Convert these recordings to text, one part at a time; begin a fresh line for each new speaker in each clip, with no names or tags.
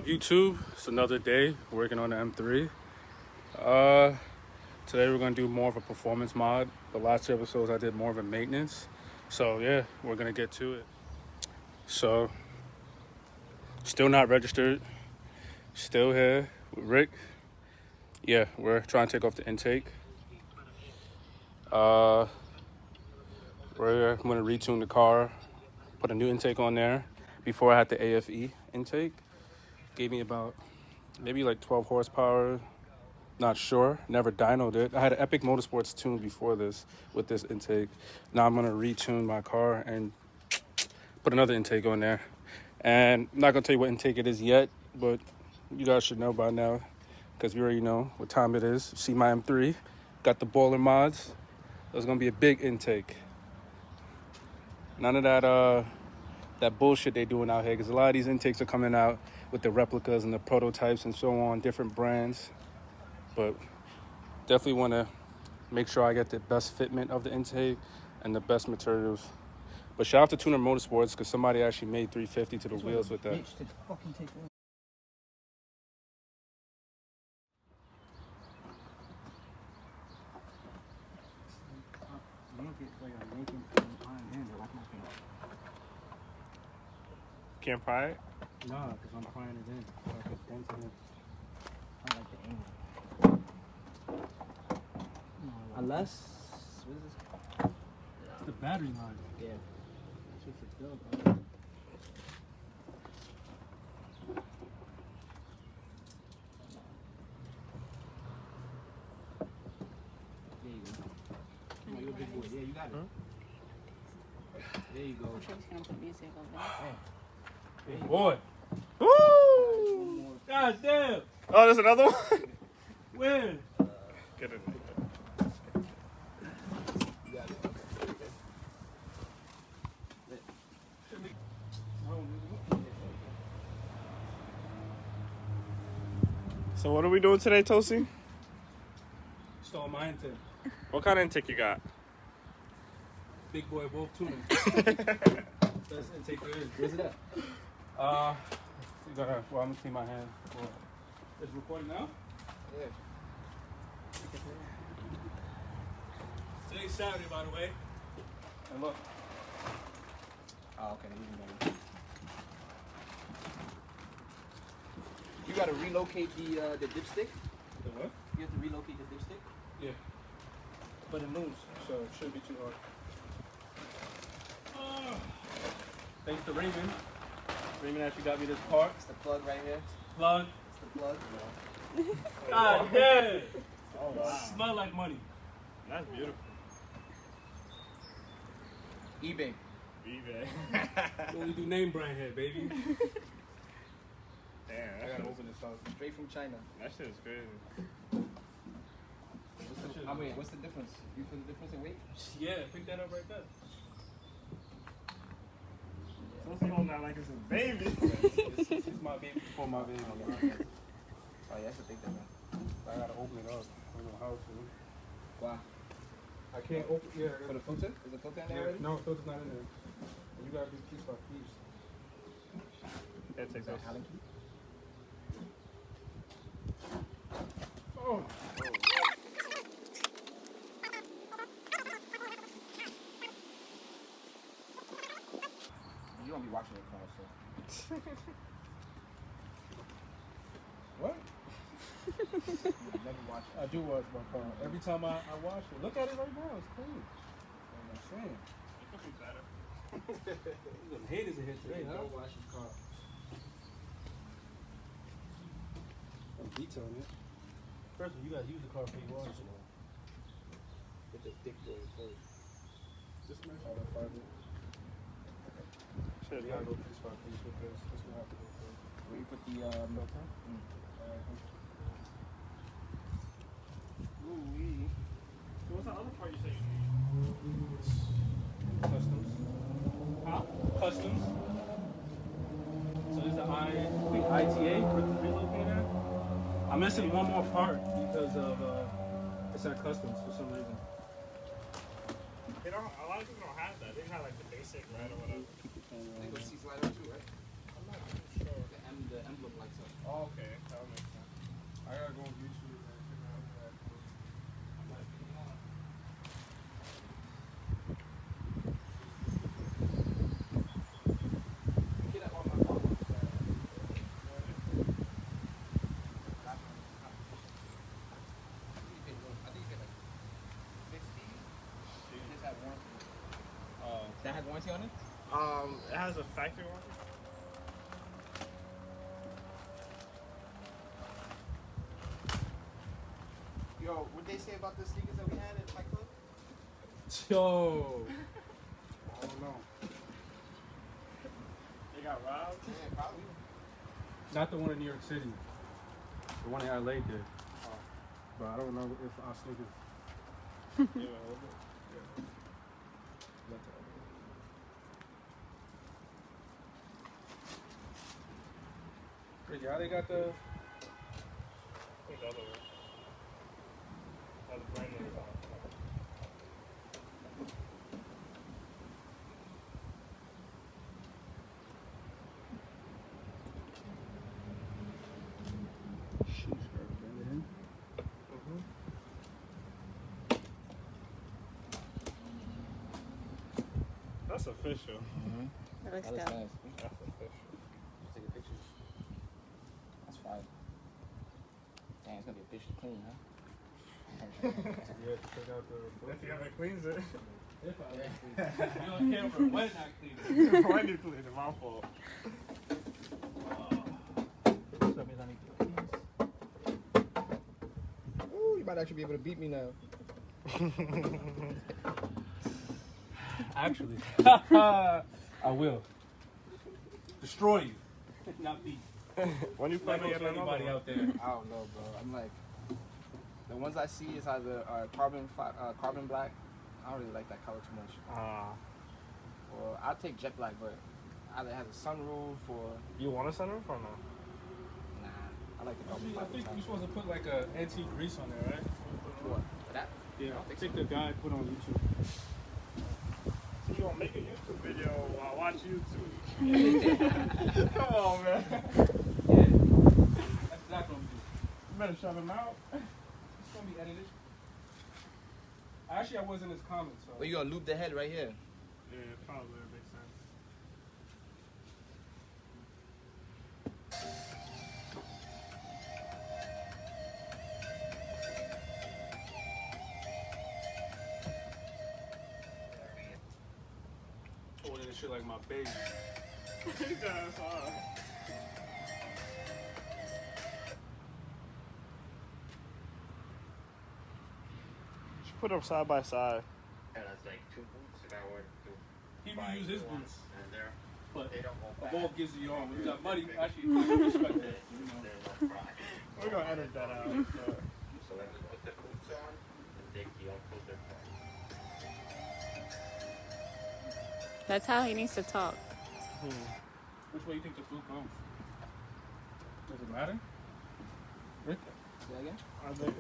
up, YouTube? It's another day working on the M3. Today we're going to do more of a performance mod. The last two episodes I did more of a maintenance. So yeah, we're going to get to it. So, still not registered. Still here with Rick. Yeah, we're trying to take off the intake. We're going to retune the car, put a new intake on there. Before I had the AFE intake. Gave me about maybe like 12 horsepower. Not sure. Never dynoed it. I had an Epic Motorsports tune before this with this intake. Now I'm going to retune my car and put another intake on there. And I'm not going to tell you what intake it is yet, but you guys should know by now because we already know what time it is. See my M3. Got the boiler mods. There's going to be a big intake. None of that bullshit they doing out here, because a lot of these intakes are coming out with the replicas and the prototypes and so on, different brands. But definitely want to make sure I get the best fitment of the intake and the best materials. But shout out to Tuner Motorsports, because somebody actually made 350 to the wheels with that.
Can't pry it?
Nah, because I'm prying it in. So I could dent it in.
I like the angle. Unless, what is this?
It's the battery line.
Yeah.
It's just a build, bro.
There you go. Come on, you're a big boy. Yeah, you got it. There you go.
I'm sure it's gonna put music over there.
Big boy.
Woo!
God damn.
Oh, there's another one?
Where?
Get it.
You got it.
So what are we doing today, Tosi?
Stole my intake.
What kind of intake you got?
Big boy Wolf Tuner. That's intake there is.
Where's it at?
You gotta, well, I'm gonna clean my hand. It's recording now?
Yeah.
Today's Saturday, by the way. And look.
Oh, okay. Even better. You gotta relocate the dipstick.
The what?
You have to relocate the dipstick.
Yeah. But it moves, so it shouldn't be too hard. Thanks to Raymond. Raymond actually got me this part.
It's the plug right here.
Plug.
It's the plug.
God damn.
Oh, wow.
Smell like money.
That's beautiful.
eBay.
eBay.
We only do name brand here, baby.
Damn,
I gotta open this up.
Straight from China.
that shit is crazy.
What's the difference? You feel the difference in weight?
Yeah, pick that up right there.
Tosi holding that like it's a baby.
It's my baby before my baby.
Oh, yeah, that's a big difference.
I gotta open it up. I don't know how to.
Wow.
I can't open. Yeah.
For the filter? Is the filter in there already?
No, filter's not in there. You gotta do piece by piece.
That takes
Is that
us.
Allen key?
Oh.
You don't be watching the car, so.
What?
You never watch it.
I do watch my car. Every time I watch it. Look at it right now. It's clean. I'm saying.
It could be better.
Some haters in here today, huh?
Don't watch your car.
I'm detailing it. First of all, you gotta use the car before you wash it.
Get the thick boy first.
Just make sure that fiber.
Shit,
You gotta go piece by piece with this. This will have to go first.
Where you put the
Filter?
Ooh-wee. So what's that other part you say you need?
Customs.
Huh?
Customs. So this is the ITA for the relocator. I'm missing one more part because of it's at customs for some reason.
They don't. A lot of people don't have that. They have like the basic, right, or whatever.
They go C-slider too, right?
I'm not too sure.
The M the envelope lights up.
Oh, okay. That makes sense. I gotta go on YouTube and figure out how that goes. I'm like, come on.
Get that on my phone. I think you paid like 50. You just had warranty. That has warranty on it?
It has a factory one.
Yo, what they say about the sneakers that we had at Fight Club?
Yo. I don't know.
They got robbed.
Yeah, probably.
Not the one in New York City. The one in LA did. But I don't know if our sneakers.
Yeah, hold it.
Yeah, they got the.
Where's the other one? That's brand new. That's official.
That looks
That looks
dope.
nice.
That's official.
Just take a picture. That's fine. Dang, it's gonna be a bitch to clean, huh?
Yeah, check out the.
If you haven't cleaned it.
If I you on camera, why did I clean it?
Why did you clean it? My fault.
That means I need to keys.
Ooh, you might actually be able to beat me now.
Actually, I will destroy you, not beat.
When you play
Like
me,
anybody out there.
I don't know, bro. I'm like, the ones I see is either carbon black. I don't really like that color too much. Or I'll take jet black, but either it has a sunroof or
You want a sunroof or no?
nah. I like the carbon
Actually, I
black.
think you're supposed to put like a antique grease on there, right?
What? For that?
Yeah,
don't
I
think
think the guy put on YouTube.
So you gonna make a YouTube video while I watch YouTube? Come on, man.
Yeah, that's exactly what I'm doing.
You better shut him out.
It's gonna be edited. Actually, I was in his comments, so.
Well, you gonna loop the head right here.
Yeah, probably makes sense.
Ordering this shit like my baby.
That's hard. Put them side by side.
Yeah, that's like 2 boots if I were to
He
buy
reused his
new ones,
boots,
and they're
but
they don't go
a
back.
ball gives you your own. When you got money, actually, I respect that. You know.
There's no crack.
We're gonna edit that out.
So let me put the boots on and take the uncle their car.
That's how he needs to talk.
Which way you think the food goes? Does it matter? Rick?
Say that again?
Are they,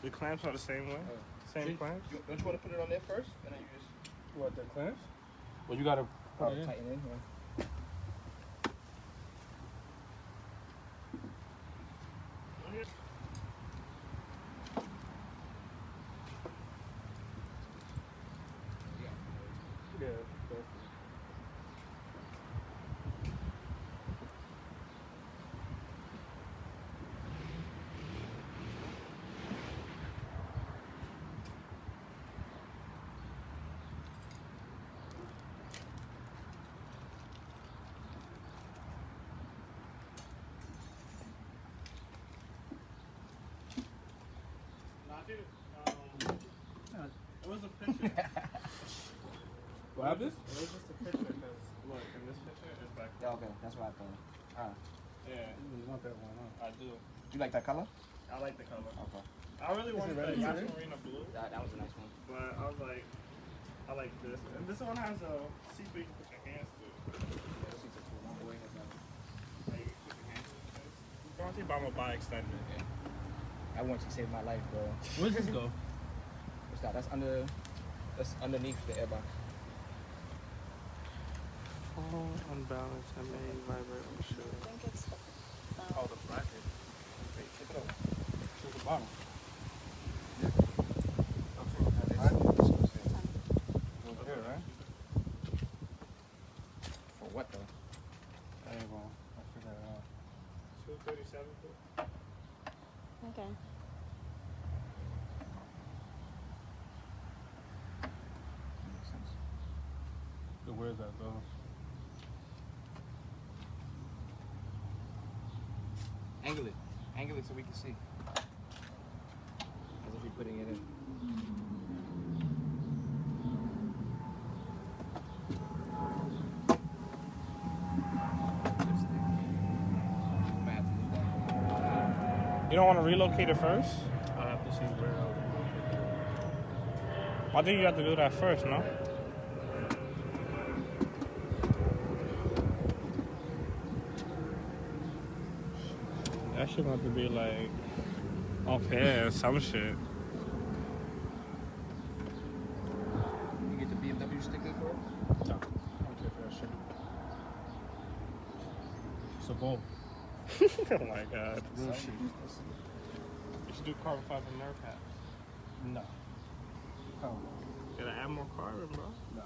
the clamps are the same way? Same clamps?
Don't you want to put it on there first, and then you just
What, the clamps? Well, you gotta put it in.
tighten in? Yeah.
Yeah, definitely.
It was a picture.
What happened?
It was just a picture because, look, in this picture, it's back.
Yeah, okay, that's what I thought.
Yeah,
You want that one, huh?
I do.
You like that color?
I like the color.
Okay.
I really wanted the
ready?
Marina blue,
That was a nice one.
but I was like, I like this. And this one has a seat where you can put your hands to.
Yeah, these are cool. My boy has that.
Like, you can put your hands to your face. Guarantee I'm gonna buy extended.
That one saved my life, bro.
Where does this go?
What's that? That's underneath the airbox.
Fall unbalanced and may vibrate on the shoe.
I think it's the.
Oh, the bracket.
Wait, flip it over.
To the bottom.
Over here, right?
For what though?
I ain't gonna. I'll figure it out.
237.
Okay.
Makes sense.
So where's that though?
Angle it. Angle it so we can see. As if you're putting it in.
You don't want to relocate it first?
I'll have to see where else.
I think you have to do that first, no? That shit about to be like, okay, some shit.
You get the BMW sticker for it?
No, I don't care for that shit. It's a Volvo.
Oh my god.
Real shit.
You should do carbon fiber nerve caps.
No. Oh,
Gotta add more carbon, bro.
nah.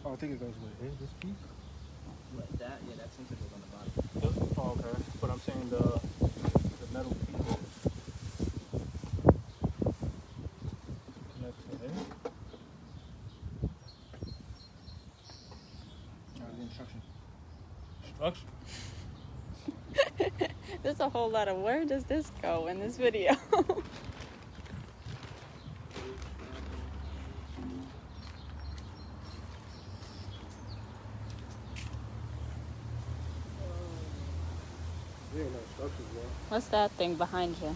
Oh, I think it goes with this piece.
What, that? Yeah, that sensor goes on the bottom.
Oh, okay. But I'm saying the metal piece. Connect to it. The instructions.
Structure.
There's a whole lot of where does this go in this video?
There ain't no instructions, bro.
What's that thing behind you?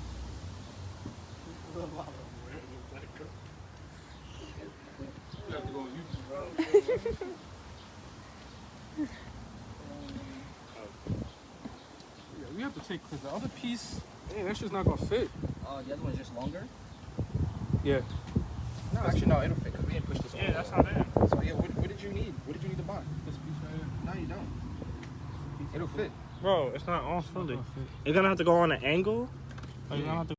You have to go on YouTube, bro. Yeah, we have to take, because the other piece, hey, that shit's not gonna fit.
The other one's just longer?
Yeah.
No, actually, no, it'll fit because we didn't push this
Yeah, that's not it.
So, yeah, what did you need? What did you need to buy?
This piece right here.
No, you don't. It'll fit.
Bro, it's not all fully. You're gonna have to go on an angle. Or you're gonna have to